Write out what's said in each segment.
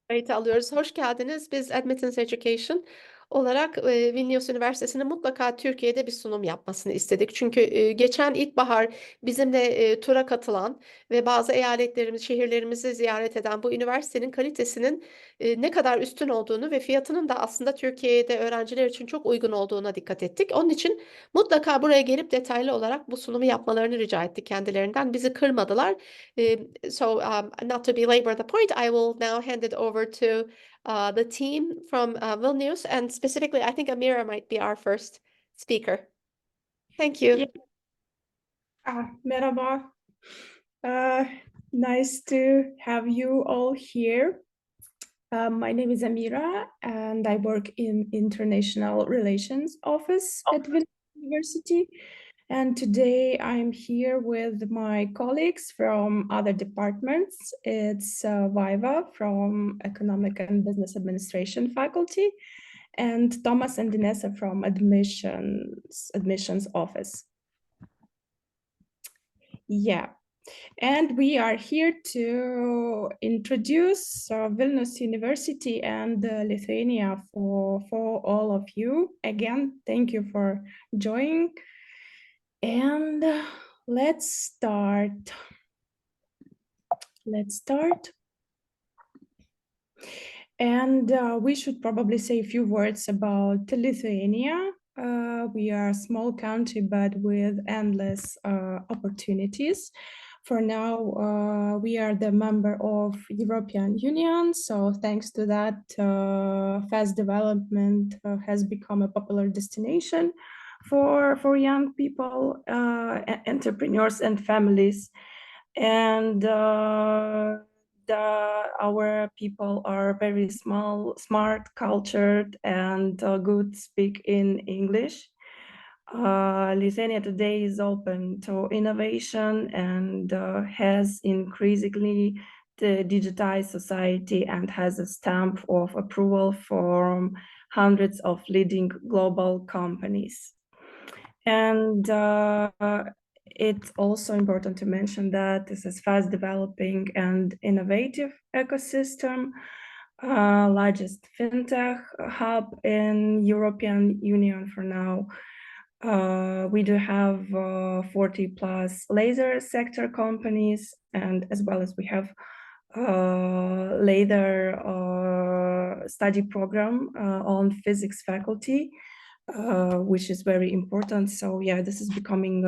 Kayıt alıyoruz. Hoş geldiniz. Biz Admittance Education olarak Vilnius Üniversitesi'nin mutlaka Türkiye'de bir sunum yapmasını istedik. Çünkü geçen ilkbahar bizimle tura katılan ve bazı eyaletlerimiz, şehirlerimizi ziyaret eden bu üniversitenin kalitesinin ne kadar üstün olduğunu ve fiyatının da aslında Türkiye'de öğrenciler için çok uygun olduğuna dikkat ettik. Onun için mutlaka buraya gelip detaylı olarak bu sunumu yapmalarını rica ettik kendilerinden. Bizi kırmadılar. Not to belabor the point, I will now hand it over to the team from Vilnius, and specifically, I think Amira might be our first speaker. Thank Yeah. you. Merhaba. Nice to have you all here. My name is Amira, and I work in International Relations Office at Vilnius University. And today I'm here with my colleagues from other departments. It's Viva from Economic and Business Administration faculty, and Thomas and Inessa from Admissions Office. Yeah. And we are here to introduce Vilnius University and Lithuania for all of you. Again, thank you for joining. And let's start. And we should probably say a few words about Lithuania. We are a small country, but with endless opportunities. For now, we are the member of European Union. So thanks to that, fast development has become a popular destination for young people, entrepreneurs and families. And our people are very smart, cultured, and good speak in English. Lithuania today is open to innovation and has increasingly the digitized society and has a stamp of approval from hundreds of leading global companies. And it's also important to mention that this is fast developing and innovative ecosystem, largest fintech hub in European Union for now. We do have 40 plus laser sector companies, and as well as we have laser study program on physics faculty, which is very important. So yeah, this is becoming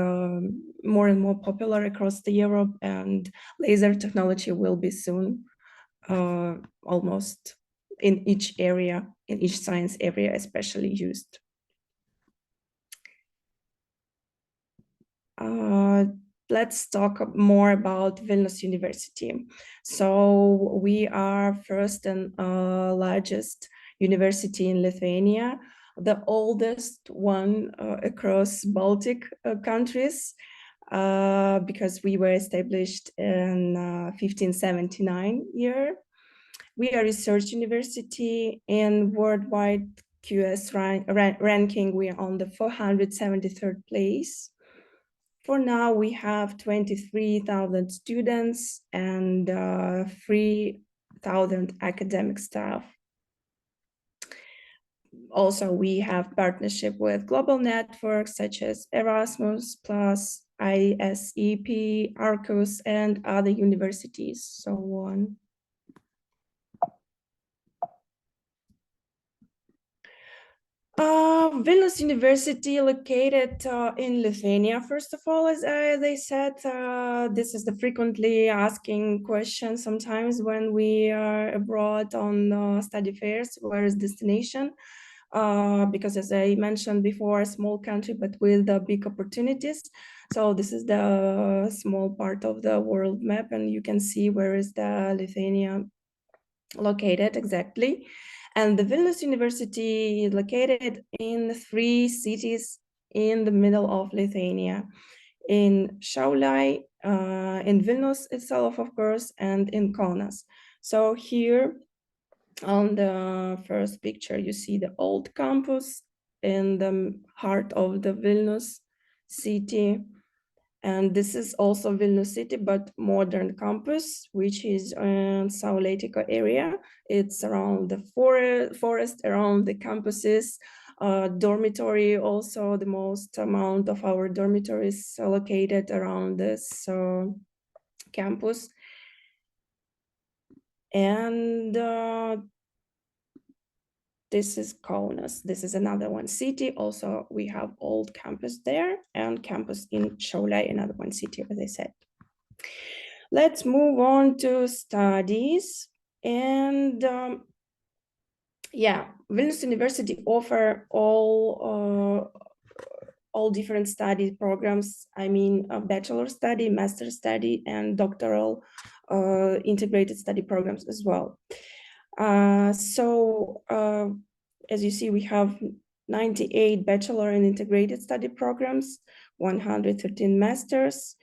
more and more popular across the Europe, and laser technology will be soon almost in each area, in each science area especially used. Let's talk more about Vilnius University. So we are first and largest university in Lithuania, the oldest one across Baltic countries, because we were established in 1579 year. We are a research university in worldwide QS ranking. We are on the 473rd place. For now, we have 23,000 students and 3,000 academic staff. Also, we have partnership with global networks such as Erasmus+, ISEP, Arcus, and other universities, so on. Vilnius University located in Lithuania, first of all, as they said. This is the frequently asking question sometimes when we are abroad on study fairs, where is destination? Because as I mentioned before, a small country, but with big opportunities. So this is the small part of the world map, and you can see where is the Lithuania located exactly. And the Vilnius University is located in 3 cities in the middle of Lithuania, in Šiauliai, in Vilnius itself, of course, and in Kaunas. So here on the first picture, you see the old campus in the heart of the Vilnius city. And this is also Vilnius city, but modern campus, which is in Saulėtekio area. It's around the forest around the campuses. Dormitory, also the most amount of our dormitories located around this campus. And this is Kaunas. This is another one city. Also, we have old campus there and campus in Šiauliai, another one city, as I said. Let's move on to studies. And yeah, Vilnius University offer all different study programs. I mean, a bachelor study, master study, and doctoral integrated study programs as well. As you see, we have 98 bachelor and integrated study programs, 113 masters,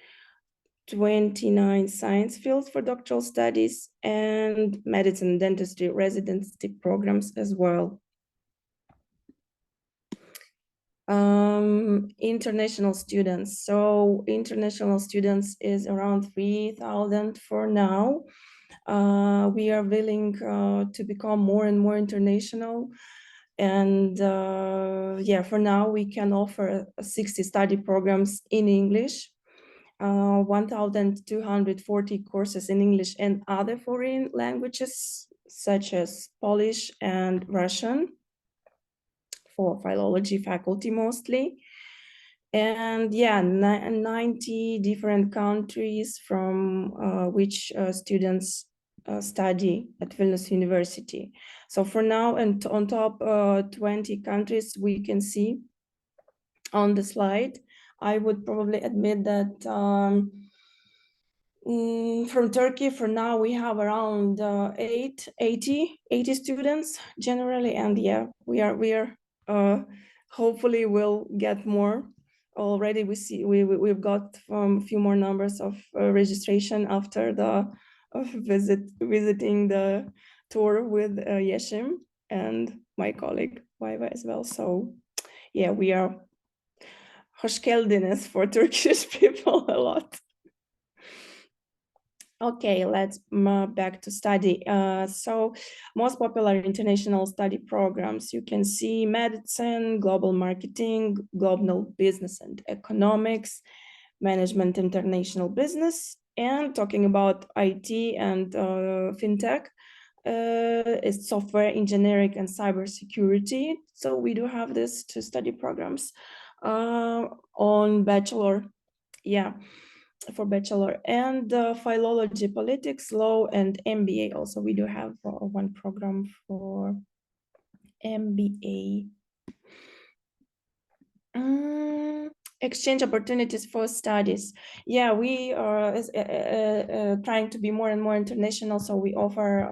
29 science fields for doctoral studies, and medicine and dentistry residency programs as well. International students. So international students is around 3,000 for now. We are willing to become more and more international. And yeah, for now we can offer 60 study programs in English, 1,240 courses in English and other foreign languages, such as Polish and Russian, for philology faculty mostly. And yeah, 90 different countries from which students study at Vilnius University. So for now, and on top 20 countries we can see on the slide. I would probably admit that from Turkey, for now, we have around 80 students generally, and yeah, we are hopefully we'll get more. Already we've got a few more numbers of registration after the visiting the tour with Yeshim and my colleague Vaiva as well. So yeah, we are hoş geldiniz for Turkish people a lot. Okay, let's back to study. So most popular international study programs, you can see medicine, global marketing, global business and economics, management, international business, and talking about IT and fintech, is software engineering and cybersecurity. So we do have this two study programs on bachelor, yeah, for bachelor, and philology, politics, law, and MBA. Also, we do have one program for MBA. Exchange opportunities for studies. Yeah, we are trying to be more and more international, so we offer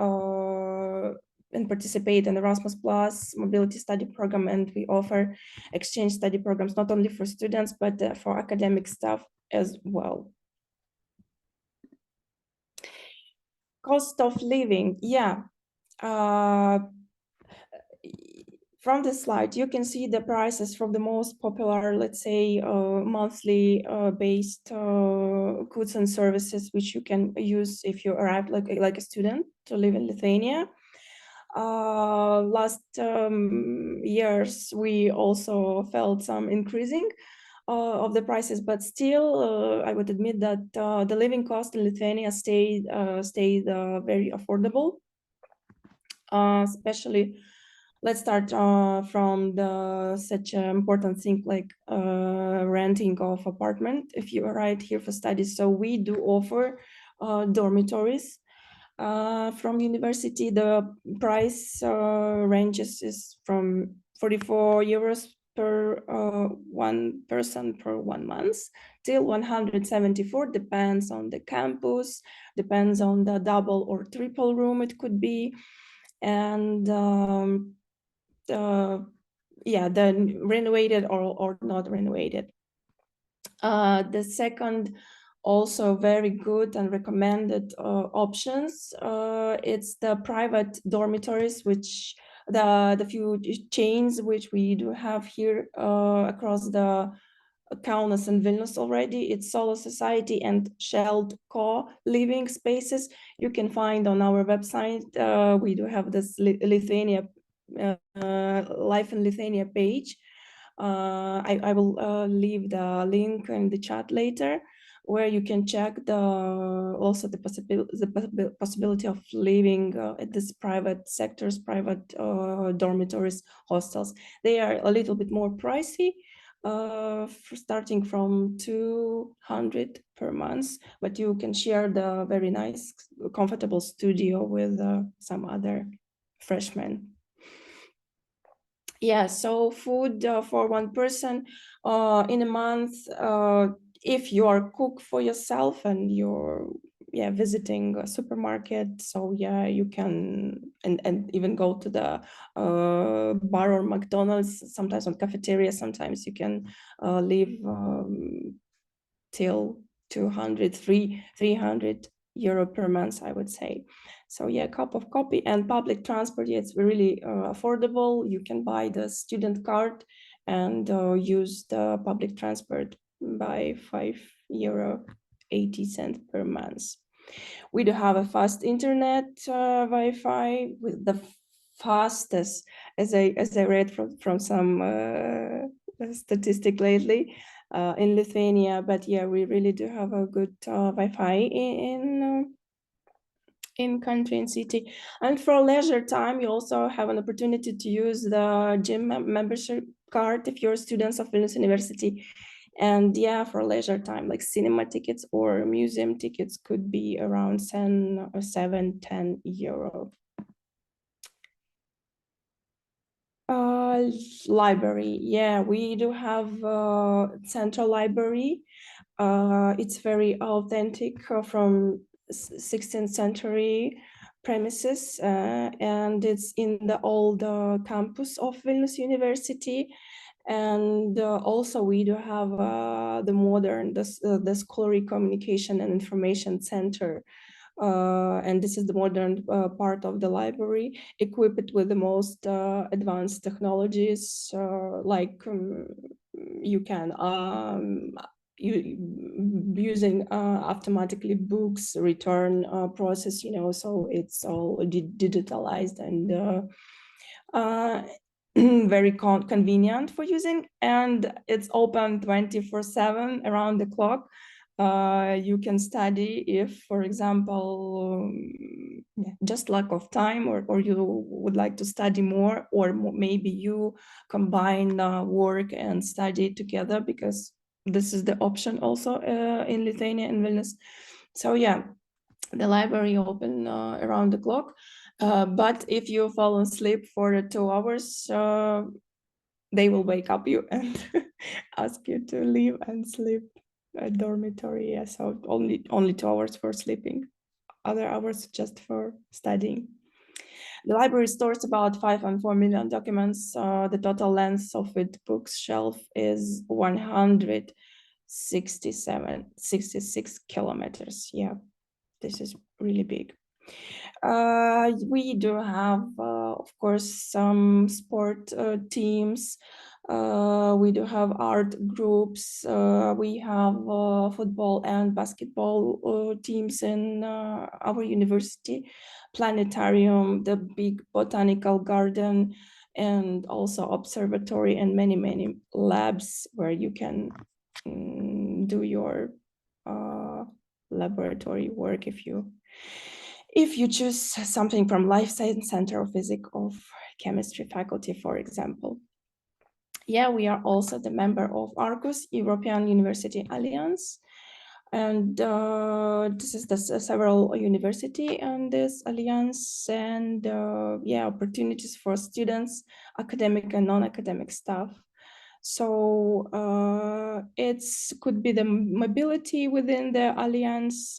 and participate in Erasmus Plus mobility study program, and we offer exchange study programs not only for students but for academic staff as well. Cost of living, yeah. From this slide, you can see the prices from the most popular, let's say, monthly based goods and services, which you can use if you arrive like a student to live in Lithuania. Last years, we also felt some increasing of the prices, but still, I would admit that the living cost in Lithuania stayed very affordable, especially. Let's start from such an important thing like renting of apartment if you arrive here for studies. So we do offer dormitories from university. The price ranges is from 44 euros per one person per 1 month till 174, depends on the campus, depends on the double or triple room it could be. And yeah, the renovated or not renovated. The second, also very good and recommended options, it's the private dormitories, which the few chains which we do have here across the Kaunas and Vilnius already. It's Solo Society and Shelled co-living spaces. You can find on our website. We do have this Lithuania Life in Lithuania page. I will leave the link in the chat later, where you can check also the possibility of living at this private sectors, private dormitories, hostels. They are a little bit more pricey, starting from 200 per month, but you can share the very nice, comfortable studio with some other freshmen. Yeah, so food for one person in a month, if you are cook for yourself and you're visiting a supermarket, so yeah, you can and even go to the bar or McDonald's, sometimes on cafeteria, sometimes you can live till 300 euro per month, I would say. So yeah, cup of coffee. And public transport, yeah, it's really affordable. You can buy the student card and use the public transport by €5.80 per month. We do have a fast internet Wi-Fi with the fastest, as I read from some statistic lately in Lithuania. But yeah, we really do have a good Wi-Fi in country and city. And for leisure time, you also have an opportunity to use the gym membership card if you're students of Vilnius University. And yeah, for leisure time, like cinema tickets or museum tickets could be around 10 euro. Library, yeah, we do have central library. It's very authentic from 16th century premises, and it's in the old campus of Vilnius University. And also we do have the modern, the Scholarly Communication and Information Center. And this is the modern part of the library, equipped with the most advanced technologies, like you can using automatically books return process, so it's all digitalized and very convenient for using, and it's open 24/7 around the clock. You can study if, for example, just lack of time, or you would like to study more, or maybe you combine work and study together, because this is the option also in Lithuania and Vilnius. So yeah, the library open around the clock. But if you fall asleep for 2 hours, they will wake up you and ask you to leave and sleep at dormitory. Yeah, so only 2 hours for sleeping, other hours just for studying. The library stores about 5.4 million documents. The total length of its bookshelf is 66 kilometers. Yeah, this is really big. We do have, of course, some sport teams. We do have art groups. We have football and basketball teams in our university, planetarium, the big botanical garden, and also observatory, and many labs where you can do your laboratory work if you choose something from Life Science Center or Physics of Chemistry faculty, for example. Yeah, we are also the member of Arcus, European University Alliance. And this is the several university and this alliance, and yeah, opportunities for students, academic and non-academic staff. So could be the mobility within the alliance.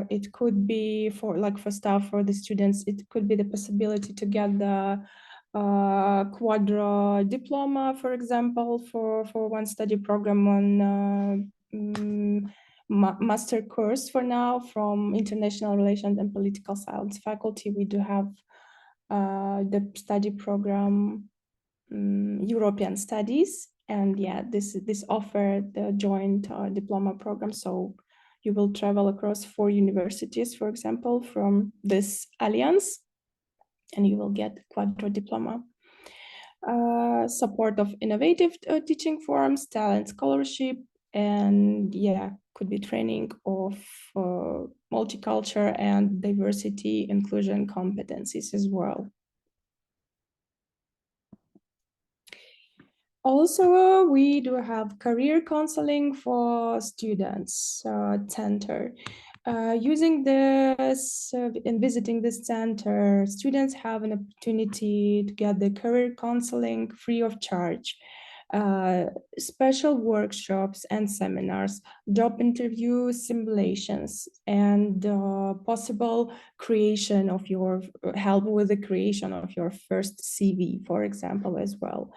It could be for staff, for the students. It could be the possibility to get the quadro diploma, for example, for one study program on master course for now from International Relations and Political Science faculty. We do have the study program European Studies, And yeah, this offered the joint diploma program. So you will travel across 4 universities, for example, from this alliance, and you will get quadro diploma. Support of innovative teaching forms, talent scholarship, and yeah, could be training of multicultural and diversity inclusion competencies as well. Also, we do have career counseling for students center. Using this and visiting this center, students have an opportunity to get the career counseling free of charge. Special workshops and seminars, job interview simulations, and possible creation of your help with the creation of your first CV, for example, as well.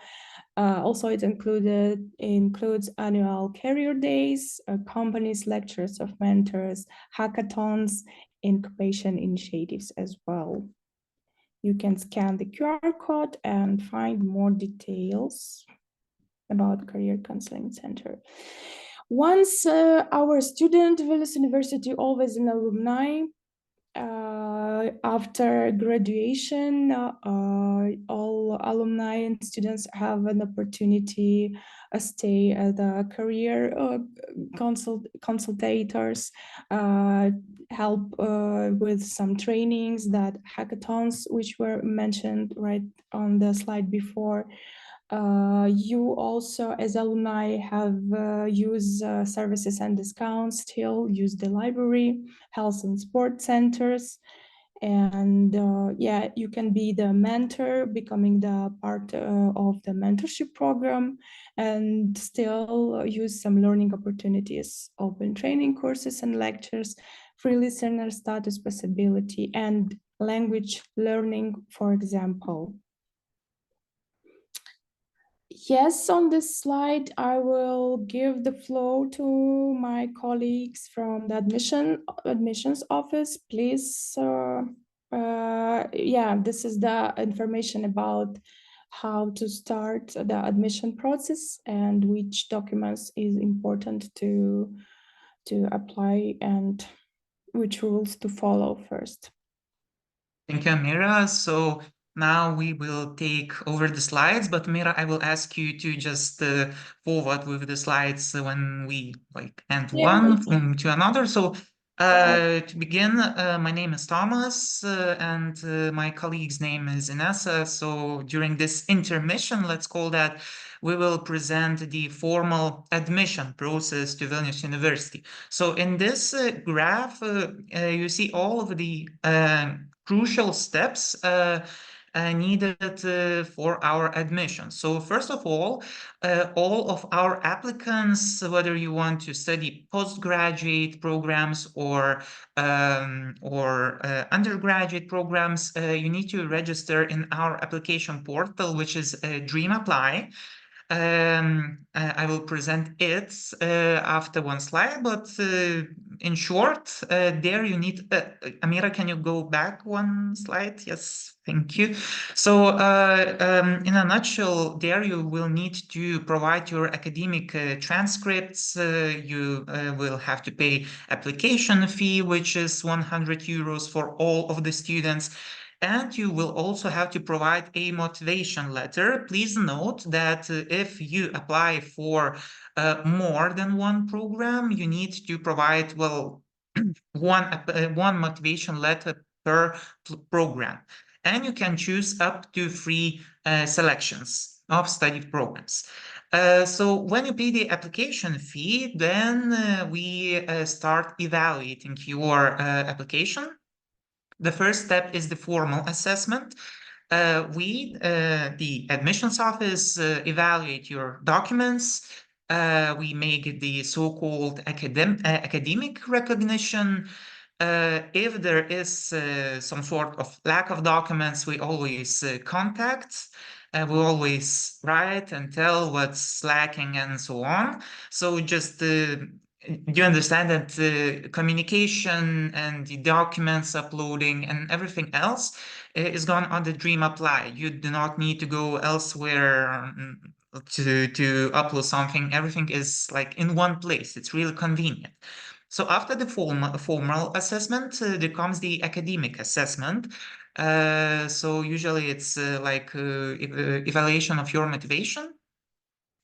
Also, it includes annual career days, companies, lectures of mentors, hackathons, incubation initiatives as well. You can scan the QR code and find more details about Career Counseling Center. Once our student, Vilnius University, always an alumni, after graduation, all alumni and students have an opportunity to stay at the career consultators, help with some trainings, that hackathons, which were mentioned right on the slide before. You also, as alumni, have use services and discounts, still use the library, health and sport centers. And yeah, you can be the mentor, becoming the part of the mentorship program, and still use some learning opportunities, open training courses and lectures, free listener status possibility, and language learning, for example. Yes, on this slide, I will give the floor to my colleagues from the admissions office. Please, yeah, this is the information about how to start the admission process and which documents is important to apply and which rules to follow first. Thank you, Amira. So now we will take over the slides, but Mira, I will ask you to just forward with the slides when we end one to another. So to begin, my name is Thomas and my colleague's name is Inessa. So during this intermission, let's call that, we will present the formal admission process to Vilnius University. So in this graph, you see all of the crucial steps needed for our admission. So first of all of our applicants, whether you want to study postgraduate programs or undergraduate programs, you need to register in our application portal, which is Dream Apply. I will present it after one slide, but in short, there you need, Amira, can you go back one slide? Yes, thank you. So in a nutshell, there you will need to provide your academic transcripts. You will have to pay application fee, which is 100 euros for all of the students. And you will also have to provide a motivation letter. Please note that if you apply for more than one program, you need to provide, well, one motivation letter per program. And you can choose up to 3 selections of study programs. So when you pay the application fee, then we start evaluating your application. The first step is the formal assessment. The admissions office, evaluate your documents. We make the so-called academic recognition. If there is some sort of lack of documents, we always contact. We always write and tell what's lacking and so on. So just you understand that communication and the documents uploading and everything else is gone on the Dream Apply. You do not need to go elsewhere to upload something, everything is like in one place. It's really convenient. So after the formal assessment, there comes the academic assessment. So usually it's evaluation of your motivation.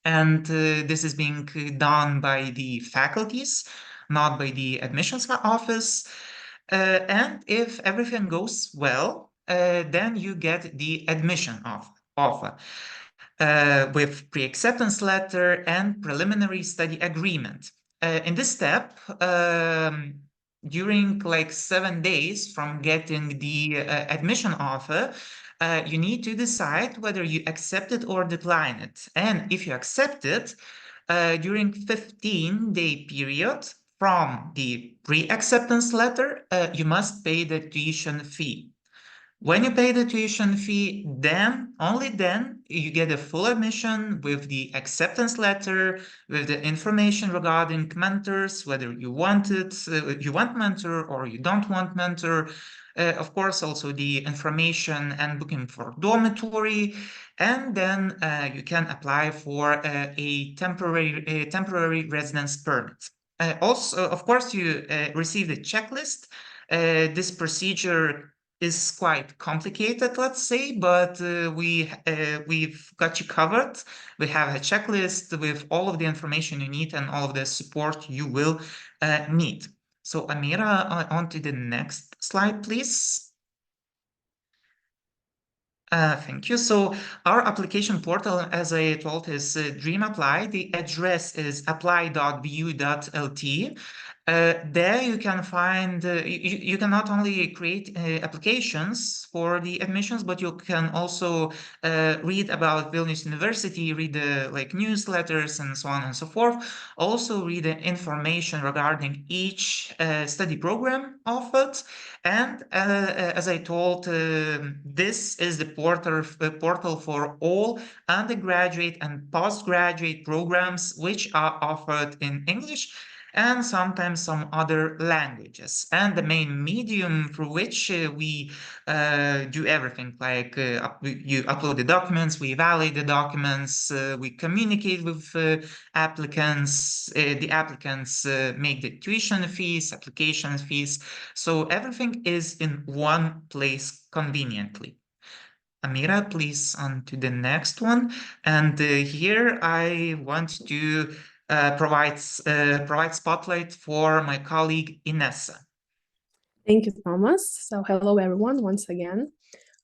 And this is being done by the faculties, not by the admissions office. And if everything goes well, then you get the admission offer with pre-acceptance letter and preliminary study agreement. In this step, during like 7 days from getting the admission offer, you need to decide whether you accept it or decline it. And if you accept it, during 15-day period from the pre-acceptance letter, you must pay the tuition fee. When you pay the tuition fee, then, only then, you get a full admission with the acceptance letter, with the information regarding mentors, whether you want it, you want mentor or you don't want mentor. Of course, also the information and booking for dormitory, and then you can apply for a temporary residence permit. Also, of course, you receive the checklist. This procedure is quite complicated, let's say, but we've got you covered. We have a checklist with all of the information you need and all of the support you will need. So Amira, on to the next slide, please. Thank you. So our application portal, as I told, is Dream Apply. The address is apply.bu.lt. There you can find, you can not only create applications for the admissions, but you can also read about Vilnius University, read the newsletters and so on and so forth. Also read the information regarding each study program offered. And as I told, this is the portal for all undergraduate and postgraduate programs which are offered in English and sometimes some other languages. And the main medium through which we do everything, you upload the documents, we evaluate the documents, we communicate with applicants, the applicants make the tuition fees, application fees. So everything is in one place conveniently. Amira, please on to the next one. And here I want to provide spotlight for my colleague Inessa. Thank you, Thomas. So hello, everyone, once again.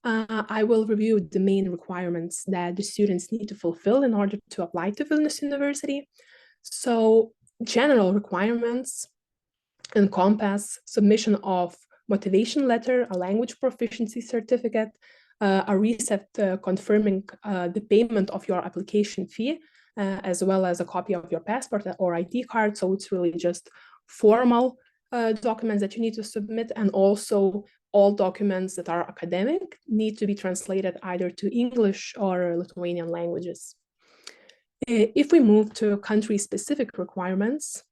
I will review the main requirements that the students need to fulfill in order to apply to Vilnius University. So general requirements encompass submission of motivation letter, a language proficiency certificate, a receipt confirming the payment of your application fee, as well as a copy of your passport or ID card. So it's really just formal documents that you need to submit, and also all documents that are academic need to be translated either to English or Lithuanian languages. If we move to country-specific requirements,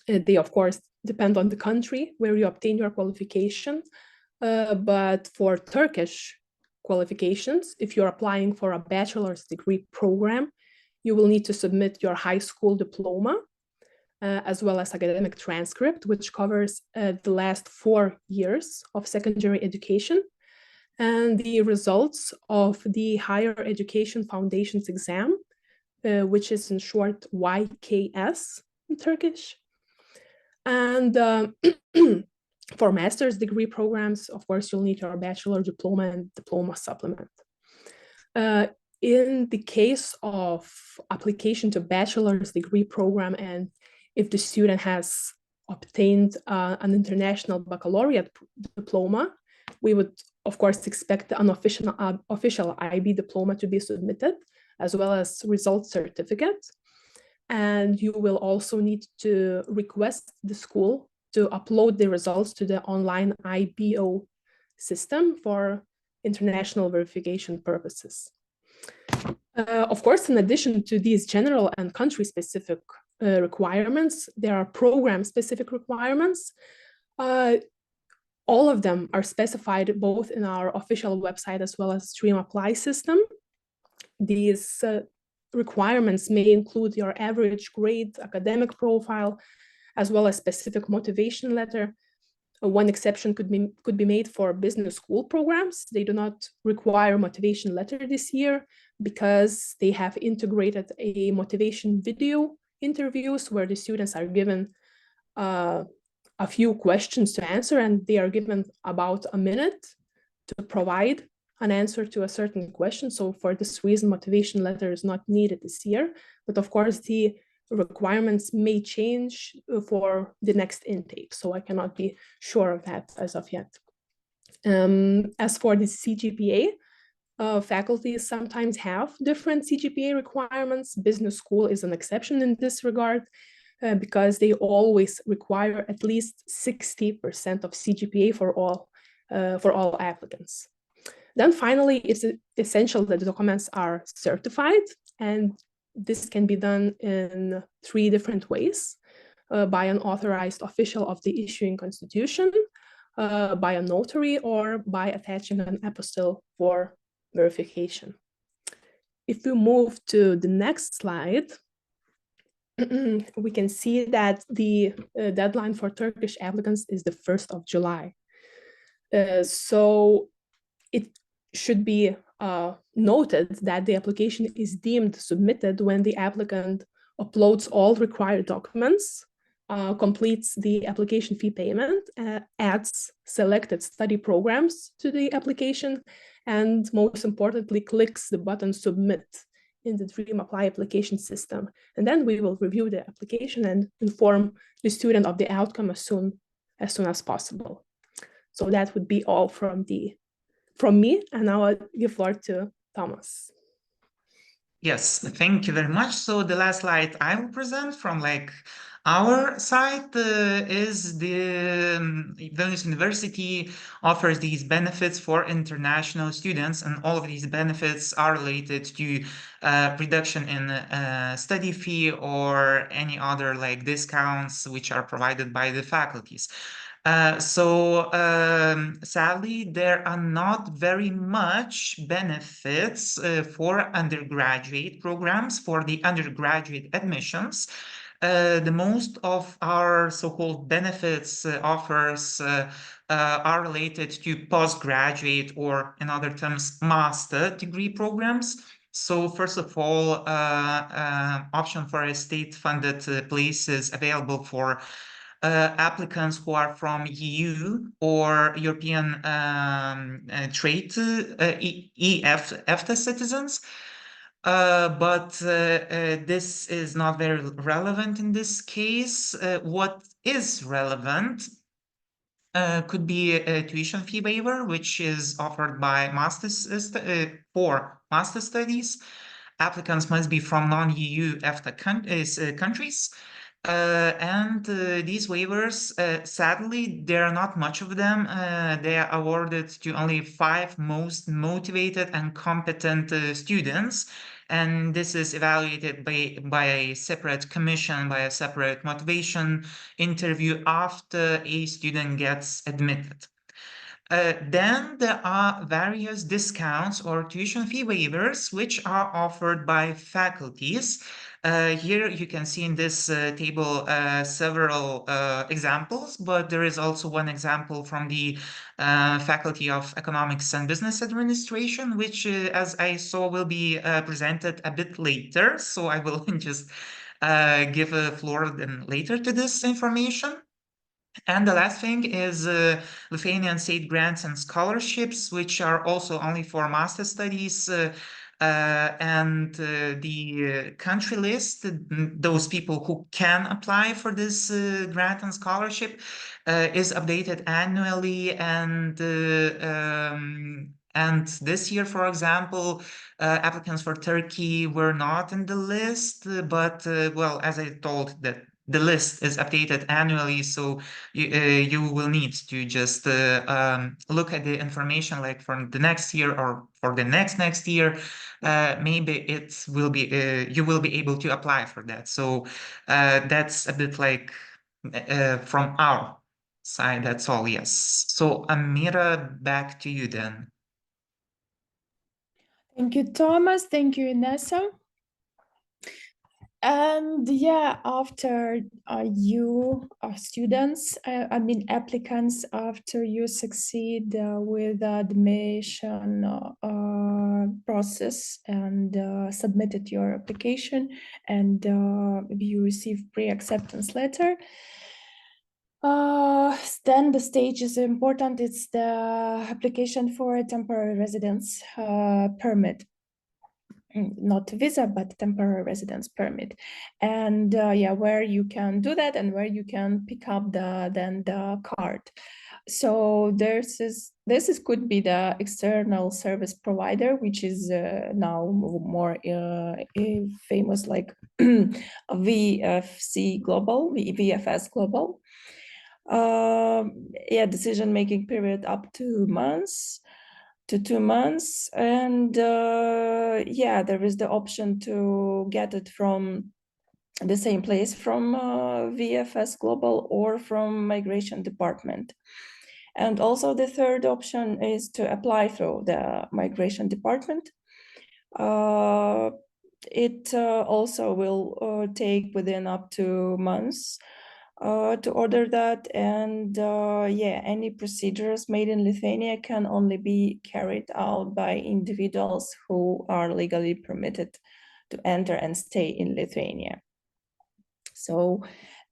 they of course depend on the country where you obtain your qualification, but for Turkish qualifications, if you're applying for a bachelor's degree program, you will need to submit your high school diploma, as well as academic transcript, which covers the last 4 years of secondary education, and the results of the Higher Education Foundations exam, which is in short YKS in Turkish. And for master's degree programs, of course, you'll need your bachelor diploma and diploma supplement. In the case of application to bachelor's degree program, and if the student has obtained an international baccalaureate diploma, we would, of course, expect an official IB diploma to be submitted, as well as results certificate. And you will also need to request the school to upload the results to the online IBO system for international verification purposes. Of course, in addition to these general and country-specific requirements, there are program-specific requirements. All of them are specified both in our official website as well as Dream Apply system. These requirements may include your average grade, academic profile, as well as specific motivation letter. One exception could be made for business school programs. They do not require motivation letter this year because they have integrated a motivation video interviews where the students are given a few questions to answer, and they are given about a minute to provide an answer to a certain question. So for this reason, motivation letter is not needed this year. But of course, the requirements may change for the next intake. So I cannot be sure of that as of yet. As for the CGPA, faculties sometimes have different CGPA requirements. Business school is an exception in this regard because they always require at least 60% of CGPA for all applicants. Then finally, it's essential that the documents are certified, and this can be done in 3 different ways: by an authorized official of the issuing constitution, by a notary, or by attaching an apostille for verification. If we move to the next slide, we can see that the deadline for Turkish applicants is the 1st of July. So it should be noted that the application is deemed submitted when the applicant uploads all required documents, completes the application fee payment, adds selected study programs to the application, and most importantly, clicks the button submit in the Dream Apply application system. And then we will review the application and inform the student of the outcome as soon as possible. So that would be all from me, and now I'll give floor to Thomas. Yes, thank you very much. So the last slide I will present from our side is the Vilnius University offers these benefits for international students, and all of these benefits are related to reduction in study fee or any other discounts which are provided by the faculties. Sadly, there are not very much benefits for undergraduate programs, for the undergraduate admissions. The most of our so-called benefits offers are related to postgraduate, or in other terms, master degree programs. So first of all, option for a state-funded place is available for applicants who are from EU or European trade EFTA citizens. But this is not very relevant in this case. What is relevant could be a tuition fee waiver, which is offered by for master studies. Applicants must be from non-EU EFTA countries. And these waivers, sadly, there are not much of them. They are awarded to only 5 most motivated and competent students. And this is evaluated by a separate commission, by a separate motivation interview after a student gets admitted. Then there are various discounts or tuition fee waivers which are offered by faculties. Here you can see in this table several examples, but there is also one example from the Faculty of Economics and Business Administration, which, as I saw, will be presented a bit later. So I will just give a floor then later to this information. And the last thing is Lithuanian state grants and scholarships, which are also only for master studies. And the country list, those people who can apply for this grant and scholarship, is updated annually. And this year, for example, applicants for Turkey were not in the list, but well, as I told, that the list is updated annually, so you will need to just look at the information for the next year or for the next year. Maybe it will be you will be able to apply for that. So that's a bit from our side. That's all. Yes. So Amira, back to you then. Thank you, Thomas. Thank you, Inessa. And yeah, after you students, applicants, after you succeed with the admission process and submitted your application, and you receive pre-acceptance letter, then the stage is important. It's the application for a temporary residence permit. Not visa, but temporary residence permit. And yeah, where you can do that and where you can pick up the card. So this could be the external service provider, which is now more famous, like VFC Global, VFS Global. Yeah, decision-making period up to months. To 2 months, and yeah, there is the option to get it from the same place, from VFS Global or from Migration Department. And also the third option is to apply through the Migration Department. It also will take within up to months to order that, and yeah, any procedures made in Lithuania can only be carried out by individuals who are legally permitted to enter and stay in Lithuania. So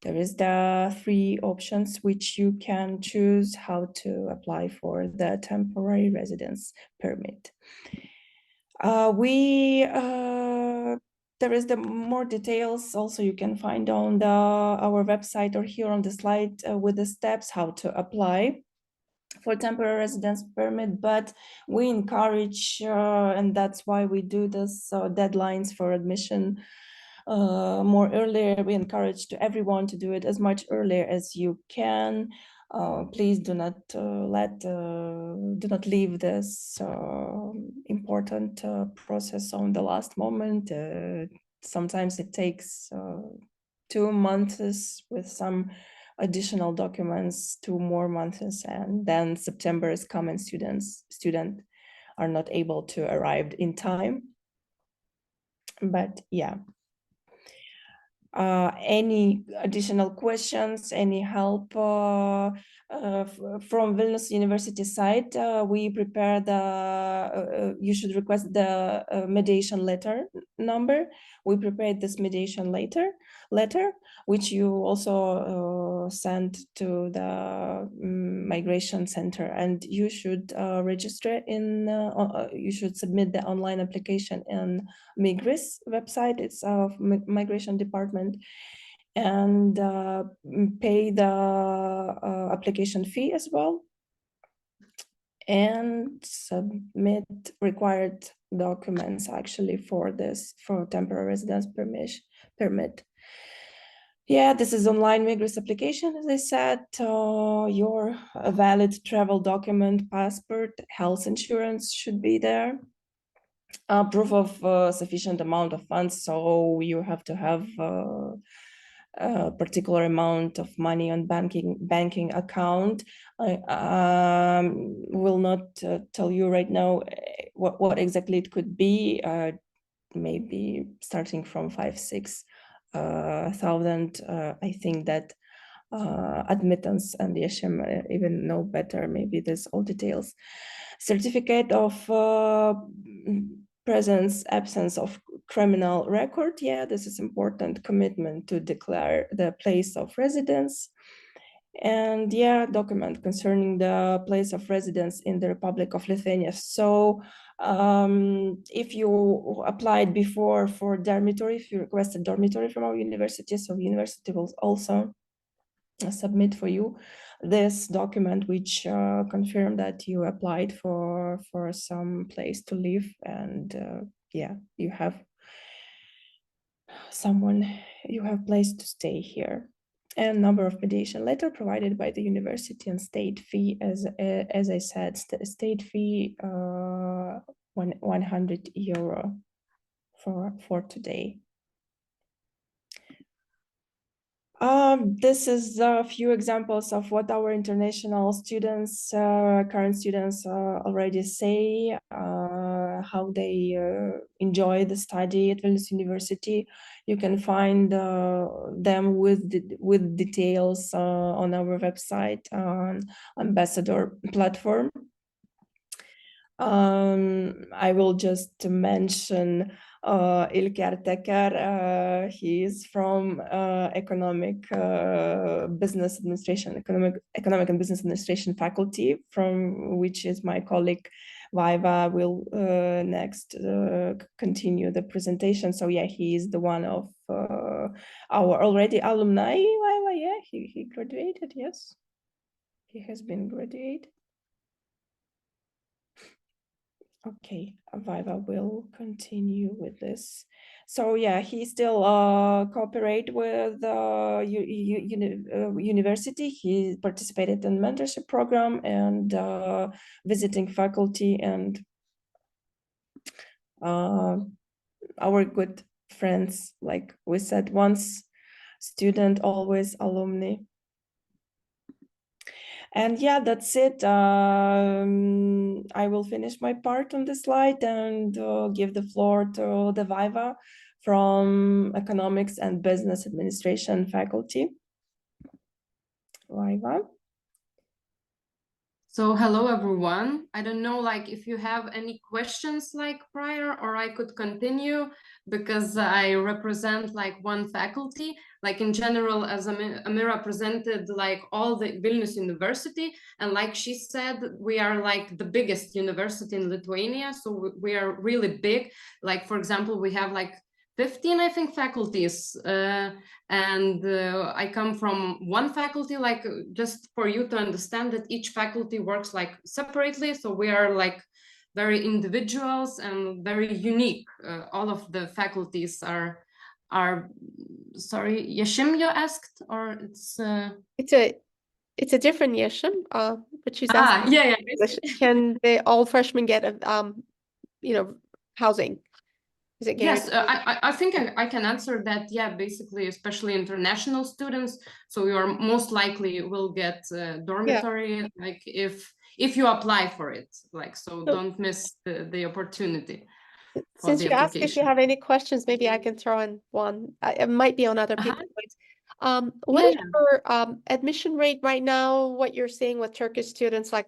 there is the 3 options which you can choose how to apply for the temporary residence permit. There is the more details also you can find on our website or here on the slide with the steps how to apply for temporary residence permit, but we encourage, and that's why we do this deadlines for admission more earlier. We encourage to everyone to do it as much earlier as you can. Please do not leave this important process on the last moment. Sometimes it takes 2 months with some additional documents, 2 more months, and then September is coming. Students are not able to arrive in time. But yeah. Any additional questions, any help from Vilnius University side, we prepare you should request the mediation letter number. We prepared this mediation letter, which you also send to the migration center, and you should register in, you should submit the online application in Migris website. It's of Migration Department, and pay the application fee as well, and submit required documents actually for temporary residence permit. Yeah, this is online Migris application, as I said. Your valid travel document, passport, health insurance should be there. Proof of sufficient amount of funds, so you have to have a particular amount of money on banking account. I will not tell you right now what exactly it could be. Maybe starting from 5-6 thousand. I think that Admittance and Yeshim even know better. Maybe there's all details. Certificate of presence, absence of criminal record. Yeah, this is important. Commitment to declare the place of residence. And yeah, document concerning the place of residence in the Republic of Lithuania. So if you applied before for dormitory, if you requested dormitory from our university, so the university will also submit for you this document which confirm that you applied for some place to live, and yeah, you have place to stay here. And number of mediation letter provided by the university, and state fee, as I said, state fee 100 euro for today. This is a few examples of what our international students, current students already say. how they enjoy the study at Vilnius University. You can find them with details on our website on Ambassador platform. I will just mention İlker Teker. He is from economic business administration, economic and business administration faculty, from which is my colleague Vaiva will next continue the presentation. So yeah, he is the one of our already alumni. Vaiva, yeah, he graduated. Yes, he has been graduated. Okay, Viva will continue with this. So yeah, he still cooperate with university. He participated in mentorship program and visiting faculty and our good friends. Like we said, once student, always alumni. And yeah, that's it. I will finish my part on the slide and give the floor to the Viva from Economics and Business Administration faculty. Viva. So hello everyone. I don't know like if you have any questions like prior, or I could continue because I represent like one faculty. Like in general, as Amira presented like all the Vilnius University, and like she said, we are like the biggest university in Lithuania. So we are really big. Like for example, we have like 15, I think, faculties, and I come from one faculty, like just for you to understand that each faculty works like separately. So we are like very individuals and very unique. All of the faculties are sorry, Yeshim, you asked, or it's It's a different Yeshim, but she's asking, yeah. can all freshmen get housing? Is it Yes, guaranteed? I think I can answer that. Yeah, basically, especially international students. So you are most likely will get dormitory, like if you apply for it. Like, so don't miss the opportunity for Since the you asked if you application. have any questions, maybe I can throw in one. It might be on other people's minds. What is your admission rate right now? What you're seeing with Turkish students? Like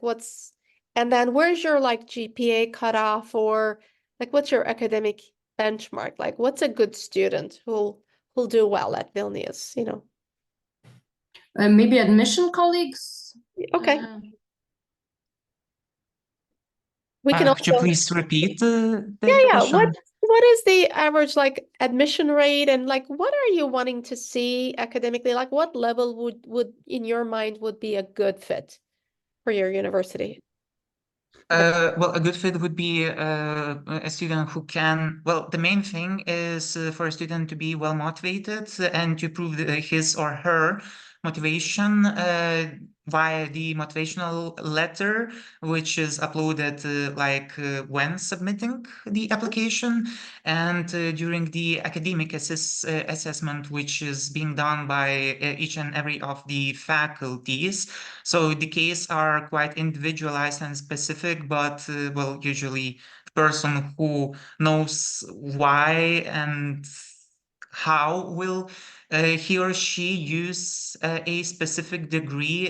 and then where's your like GPA cutoff, or like what's your academic benchmark? Like what's a good student who'll do well at Vilnius, Maybe admission colleagues. Okay. We can Could you also, please repeat the yeah. question? What is the average like admission rate, and like what are you wanting to see academically? Like what level would in your mind would be a good fit for your university? Well, a good fit would be a student who can, well, the main thing is for a student to be well motivated and to prove his or her motivation via the motivational letter, which is uploaded when submitting the application, and during the academic assessment, which is being done by each and every of the faculties. So the cases are quite individualized and specific, but well, usually the person who knows why and how will he or she use a specific degree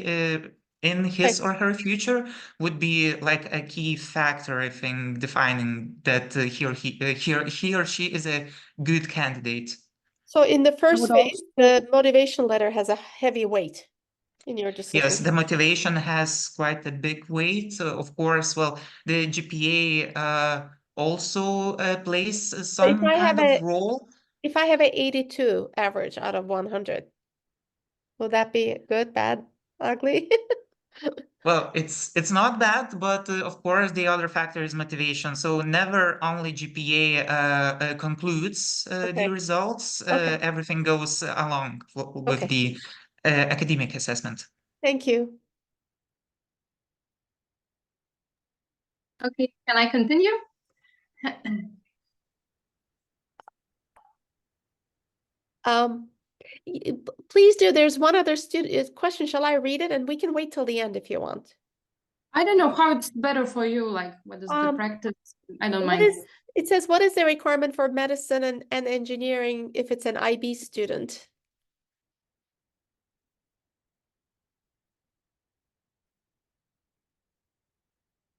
in his or her future would be like a key factor, I think, defining that he or she is a good candidate. So in the first would phase, the motivation letter has a heavy weight in your decision. Yes, the motivation has quite a big weight. Of course, well, the GPA also plays some kind of role. If I have an 82 average out of 100, will that be good, bad, ugly? Well, it's not bad, but of course the other factor is motivation. So never only GPA concludes the results. Everything goes along with the academic assessment. Thank you. Okay, can I continue? Please do. There's one other student question. Shall I read it? And we can wait till the end if you want. I don't know how it's better for you, like what is the Um, practice? I don't What mind. is, it says, what is the requirement for medicine and engineering if it's an IB student?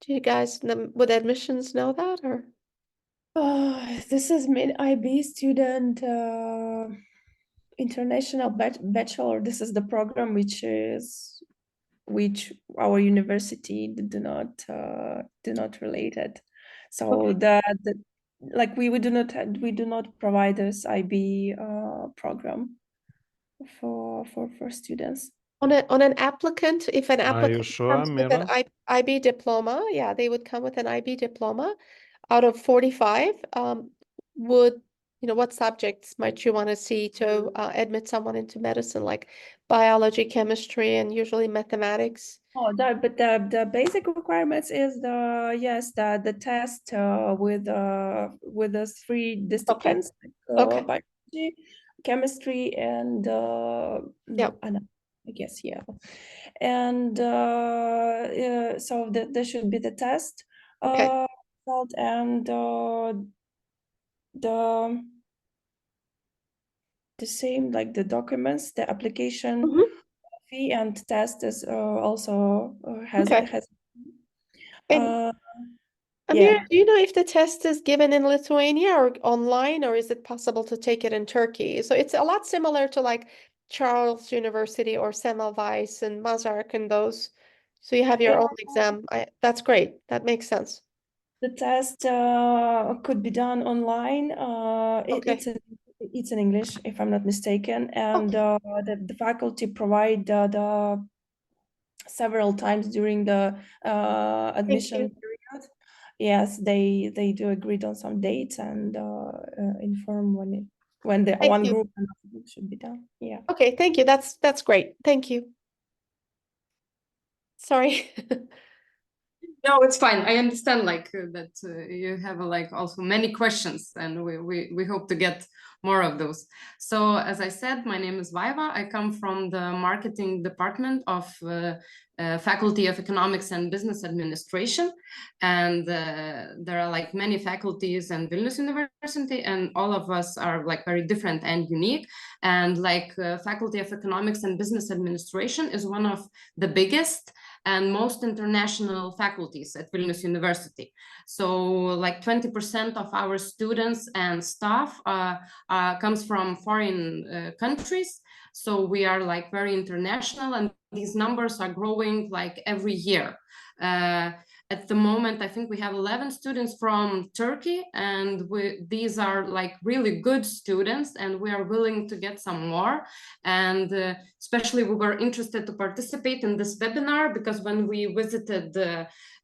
Do you guys know, would admissions know that or? This is mid IB student international bachelor. This is the program which our university do not relate it. So Okay. the like we do not provide this IB program for students. On an applicant, if an Are you applicant sure, comes with an Mira? IB diploma, yeah, they would come with an IB diploma out of 45. Would, what subjects might you want to see to admit someone into medicine, like biology, chemistry, and usually mathematics? Oh, but the basic requirements is the test with the three Okay. disciplines like, Okay. biology, chemistry, and Yep. I guess and so there should be the test Okay. result and the same like the documents, the application Mhm. fee and test is also Okay. has And yeah. Amir, do you know if the test is given in Lithuania or online, or is it possible to take it in Turkey? So it's a lot similar to like Charles University or Semmelweis and Mazark and those. So you have your own exam. That's great. That makes sense. The test could be done online. Okay. It's in English, if I'm not mistaken, and Okay. the faculty provide the several times during the Thank you. admission period. Yes, they do agree on some dates and inform when the Thank one you. group should be done. Yeah. Okay, thank you. That's great. Thank you. Sorry. No, it's fine. I understand like that you have like also many questions, and we hope to get more of those. So as I said, my name is Vaiva. I come from the marketing department of Faculty of Economics and Business Administration, and there are like many faculties in Vilnius University, and all of us are like very different and unique. And like Faculty of Economics and Business Administration is one of the biggest and most international faculties at Vilnius University. So like 20% of our students and staff comes from foreign countries. So we are like very international, and these numbers are growing like every year. At the moment, I think we have 11 students from Turkey, and these are like really good students, and we are willing to get some more. And especially we were interested to participate in this webinar because when we visited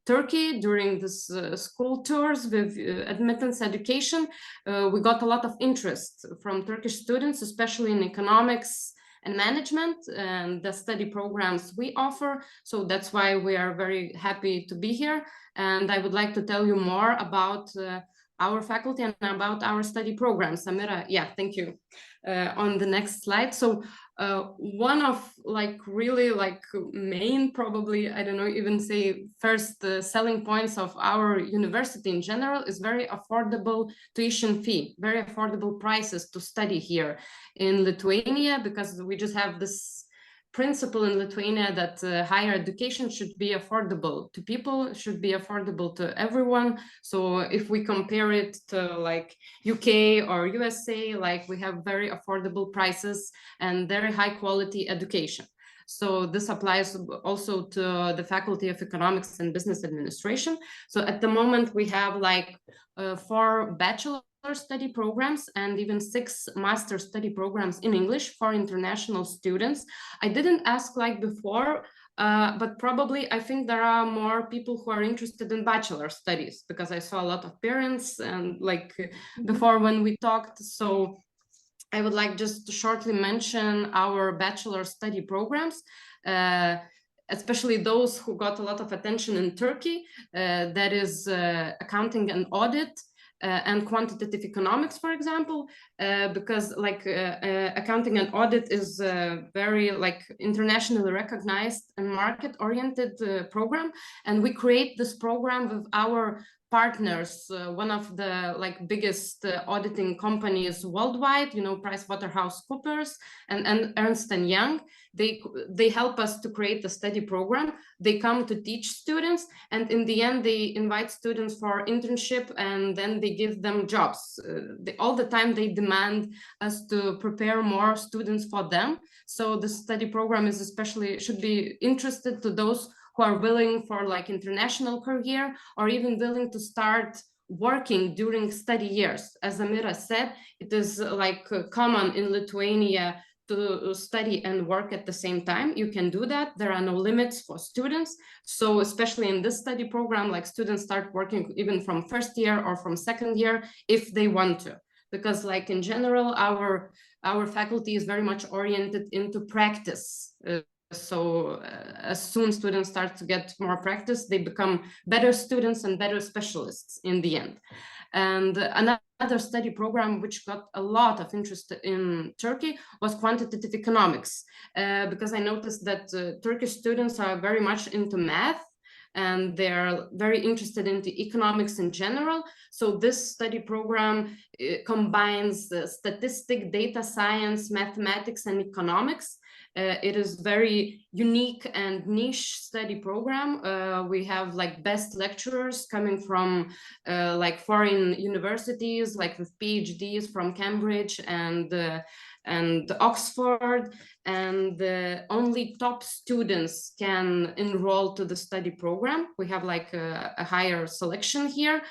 Turkey during this school tours with admittance education, we got a lot of interest from Turkish students, especially in economics and management and the study programs we offer. So that's why we are very happy to be here. And I would like to tell you more about our faculty and about our study programs. Samira, yeah, thank you. On the next slide. So one of like really like main, probably, I don't know, even say first selling points of our university in general is very affordable tuition fee, very affordable prices to study here in Lithuania, because we just have this principle in Lithuania that higher education should be affordable to people, should be affordable to everyone. So if we compare it to like UK or USA, like we have very affordable prices and very high quality education. So this applies also to the Faculty of Economics and Business Administration. So at the moment we have like 4 bachelor study programs and even 6 master study programs in English for international students. I didn't ask like before, but probably I think there are more people who are interested in bachelor studies, because I saw a lot of parents and like before when we talked. So I would like just to shortly mention our bachelor study programs, especially those who got a lot of attention in Turkey, that is accounting and audit, and quantitative economics, for example, because like accounting and audit is a very like internationally recognized and market-oriented program, and we create this program with our partners, one of the like biggest auditing companies worldwide, you know, PricewaterhouseCoopers and Ernst & Young. They help us to create a study program. They come to teach students, and in the end they invite students for internship, and then they give them jobs. All the time they demand us to prepare more students for them. So the study program is especially should be interested to those who are willing for like international career, or even willing to start working during study years. As Amira said, it is like common in Lithuania to study and work at the same time. You can do that. There are no limits for students. So especially in this study program, like students start working even from first year or from second year if they want to. Because like in general, our faculty is very much oriented into practice. So as soon students start to get more practice, they become better students and better specialists in the end. And another study program which got a lot of interest in Turkey was quantitative economics, because I noticed that Turkish students are very much into math, and they're very interested into economics in general. So this study program combines statistics, data science, mathematics, and economics. It is very unique and niche study program. We have like best lecturers coming from like foreign universities, like with PhDs from Cambridge and Oxford, and only top students can enroll to the study program. We have like a higher selection here,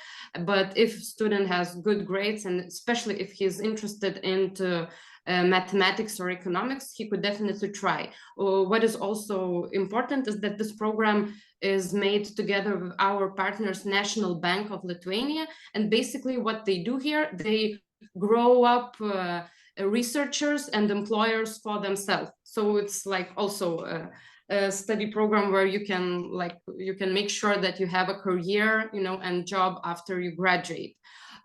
but if student has good grades, and especially if he's interested into mathematics or economics, he could definitely try. What is also important is that this program is made together with our partners, National Bank of Lithuania, and basically what they do here, they grow up researchers and employers for themselves. So it's like also a study program where you can make sure that you have a career, you know, and job after you graduate.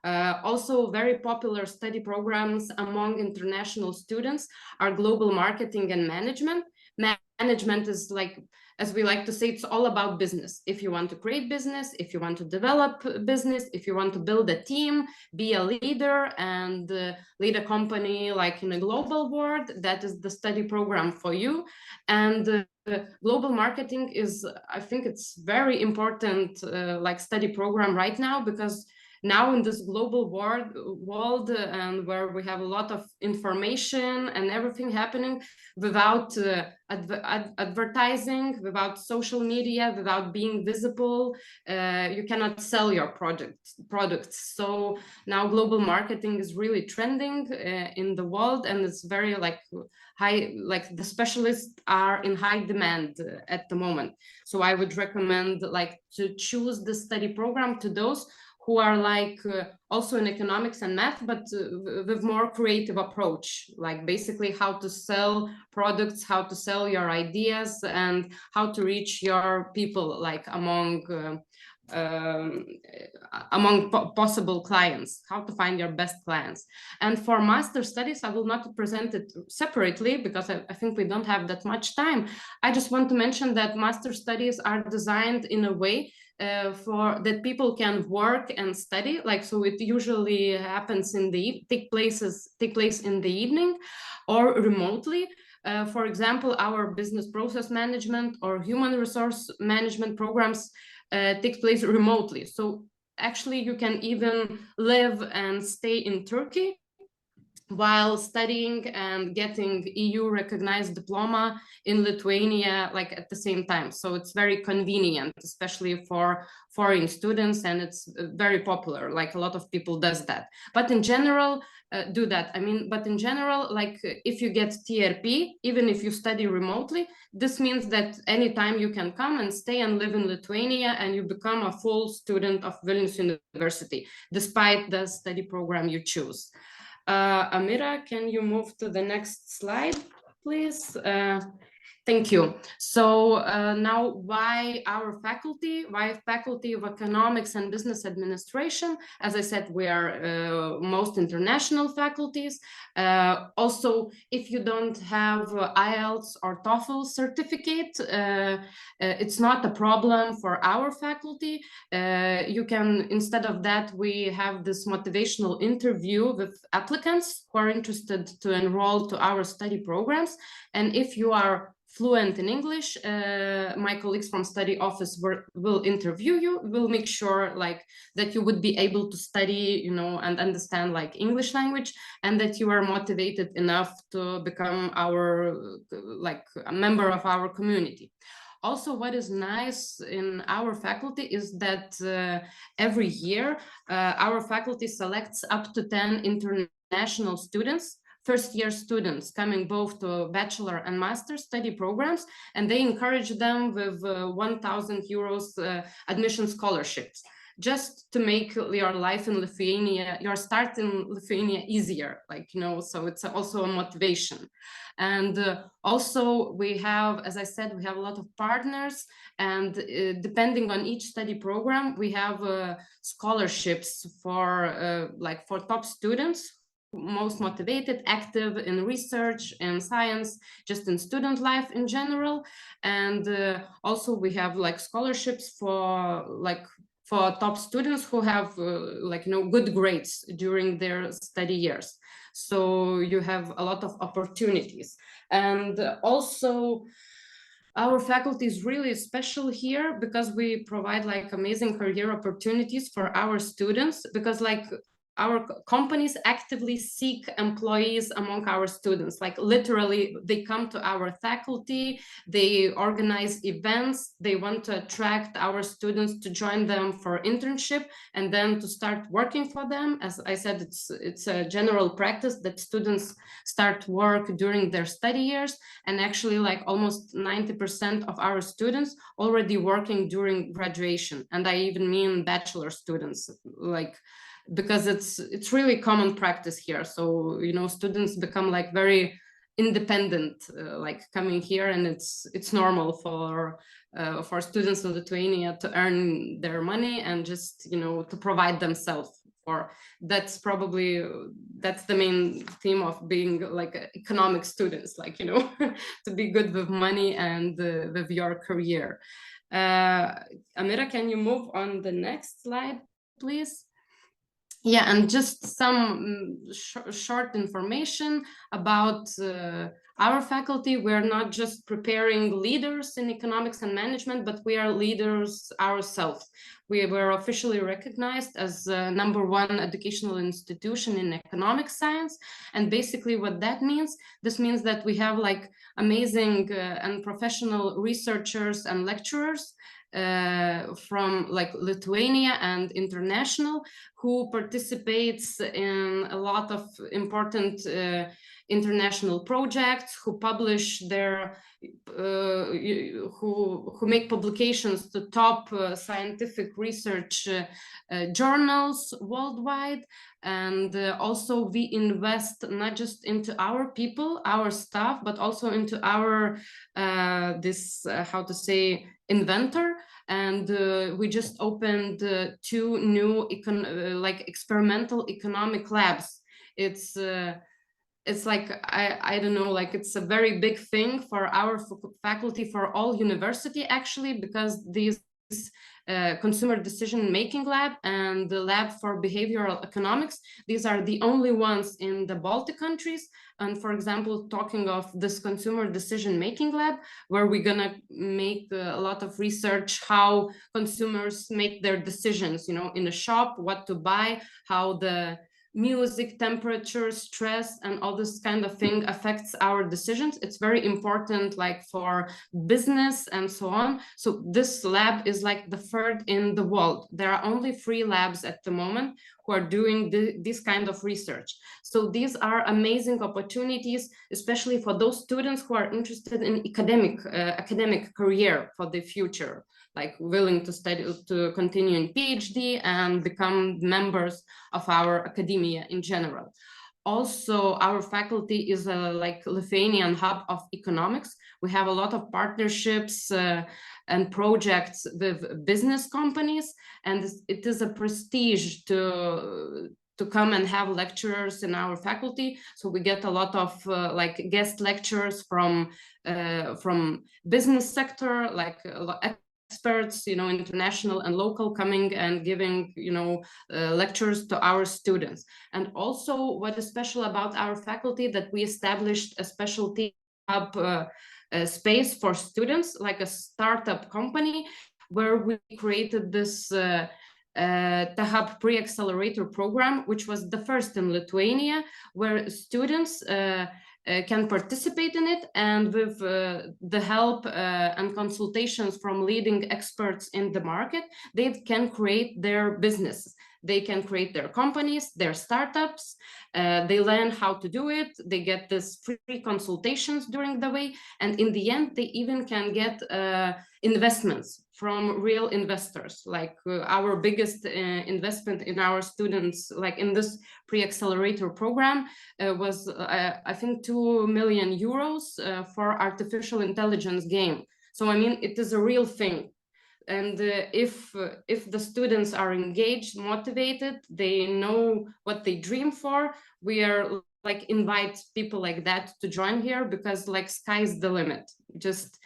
Also very popular study programs among international students are global marketing and management. Management is like, as we like to say, it's all about business. If you want to create business, if you want to develop business, if you want to build a team, be a leader and lead a company like in a global world, that is the study program for you. And global marketing is, I think it's very important like study program right now, because now in this global world and where we have a lot of information and everything happening, without advertising, without social media, without being visible, you cannot sell your products. So now global marketing is really trending in the world, and it's very like high, like the specialists are in high demand at the moment. So I would recommend like to choose the study program to those who are like also in economics and math, but with more creative approach, like basically how to sell products, how to sell your ideas, and how to reach your people, like among possible clients, how to find your best clients. And for master studies, I will not present it separately because I think we don't have that much time. I just want to mention that master studies are designed in a way for that people can work and study, like, so it usually happens in the take place in the evening or remotely. For example, our business process management or human resource management programs take place remotely. So actually you can even live and stay in Turkey while studying and getting EU recognized diploma in Lithuania, like at the same time. So it's very convenient, especially for foreign students, and it's very popular, like a lot of people does that. But in general, but in general, like if you get TRP, even if you study remotely, this means that anytime you can come and stay and live in Lithuania, and you become a full student of Vilnius University, despite the study program you choose. Amira, can you move to the next slide, please? Thank you. So now why our faculty? Why Faculty of Economics and Business Administration? As I said, we are most international faculties. Also, if you don't have IELTS or TOEFL certificate, it's not a problem for our faculty. You can, instead of that, we have this motivational interview with applicants who are interested to enroll to our study programs. And if you are fluent in English, my colleagues from study office will interview you. We'll make sure like that you would be able to study, you know, and understand like English language, and that you are motivated enough to become our like a member of our community. Also, what is nice in our faculty is that every year our faculty selects up to 10 international students, first-year students coming both to bachelor and master study programs, and they encourage them with 1,000 euros admission scholarships, just to make your life in Lithuania, your start in Lithuania easier, like, you know, so it's also a motivation. And also we have, as I said, we have a lot of partners, and depending on each study program, we have scholarships for like for top students, most motivated, active in research and science, just in student life in general. And also we have like scholarships for top students who have like, you know, good grades during their study years. So you have a lot of opportunities. And also our faculty is really special here because we provide like amazing career opportunities for our students, because like our companies actively seek employees among our students. Like literally, they come to our faculty, they organize events, they want to attract our students to join them for internship and then to start working for them. As I said, it's a general practice that students start work during their study years, and actually like almost 90% of our students already working during graduation. And I even mean bachelor students, like, because it's really common practice here. So, you know, students become like very independent, like coming here, and it's normal for students in Lithuania to earn their money and just, you know, to provide themselves. Or that's the main theme of being like economic students, like, you know, to be good with money and with your career. Amira, can you move on the next slide, please? Yeah, and just some short information about our faculty. We're not just preparing leaders in economics and management, but we are leaders ourselves. We were officially recognized as #1 educational institution in economic science. And basically what that means, this means that we have like amazing and professional researchers and lecturers from like Lithuania and international, who participates in a lot of important international projects, who publish their who make publications to top scientific research journals worldwide. And also we invest not just into our people, our staff, but also into our how to say, inventor. And we just opened 2 new like experimental economic labs. It's like, I don't know, like it's a very big thing for our faculty, for all university actually, because these consumer decision making lab and the lab for behavioral economics, these are the only ones in the Baltic countries. And for example, talking of this consumer decision making lab, where we're gonna make a lot of research how consumers make their decisions, you know, in a shop, what to buy, how the music, temperature, stress, and all this kind of thing affects our decisions. It's very important, like for business and so on. So this lab is like the 3rd in the world. There are only 3 labs at the moment who are doing this kind of research. So these are amazing opportunities, especially for those students who are interested in academic career for the future, like willing to study, to continue in PhD and become members of our academia in general. Also, our faculty is a like Lithuanian hub of economics. We have a lot of partnerships and projects with business companies, and it is a prestige to come and have lecturers in our faculty. So we get a lot of like guest lectures from business sector, like experts, you know, international and local, coming and giving, you know, lectures to our students. And also what is special about our faculty, that we established a specialty hub space for students, like a startup company, where we created this TAHUB pre-accelerator program, which was the first in Lithuania, where students can participate in it, and with the help and consultations from leading experts in the market, they can create their business. They can create their companies, their startups. They learn how to do it. They get this free consultations during the way. And in the end, they even can get investments from real investors. Like our biggest investment in our students, like in this pre-accelerator program, was, I think, 2 million euros for artificial intelligence game. So, I mean, it is a real thing. And if the students are engaged, motivated, they know what they dream for, we are like invite people like that to join here, because like sky's the limit. Just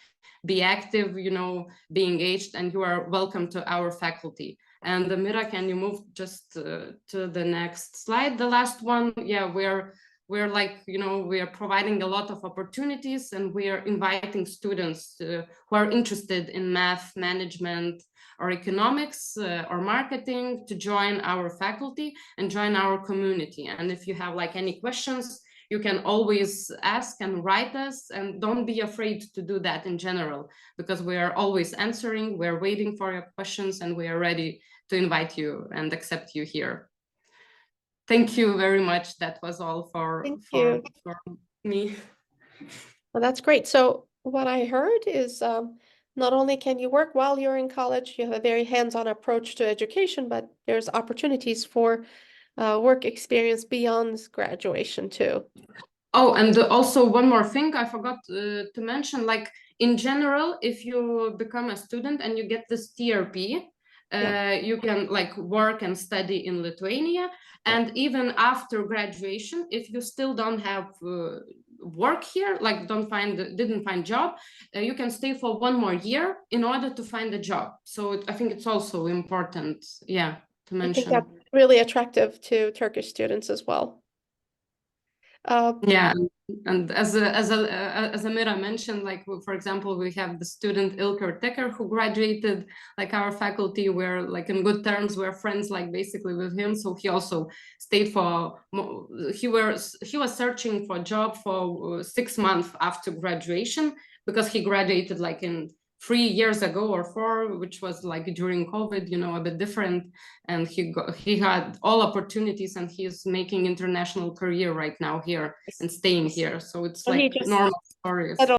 be active, you know, be engaged, and you are welcome to our faculty. And Mira, can you move just to the next slide, the last one? Yeah, we're like, you know, we are providing a lot of opportunities, and we are inviting students who are interested in math, management, or economics, or marketing, to join our faculty and join our community. And if you have like any questions, you can always ask and write us, and don't be afraid to do that in general, because we are always answering, we're waiting for your questions, and we are ready to invite you and accept you here. Thank you very much. That was all for me. Well, that's great. So what I heard is not only can you work while you're in college, you have a very hands-on approach to education, but there's opportunities for work experience beyond graduation too. Oh, and also one more thing I forgot to mention, like in general, if you become a student and you get this TRP, you can like work and study in Lithuania. And even after graduation, if you still don't have work here, like didn't find job, you can stay for 1 more year in order to find a job. So I think it's also important, yeah, to mention. I think that's really attractive to Turkish students as well. Yeah, and as Amira mentioned, like for example, we have the student Ilker Teker who graduated like our faculty. We're like in good terms. We're friends, like basically with him. So he also stayed for he was searching for a job for 6 months after graduation, because he graduated like in 3 years ago or 4, which was like during COVID, you know, a bit different. And he had all opportunities, and he's making international career right now here and staying here. So it's like normal stories.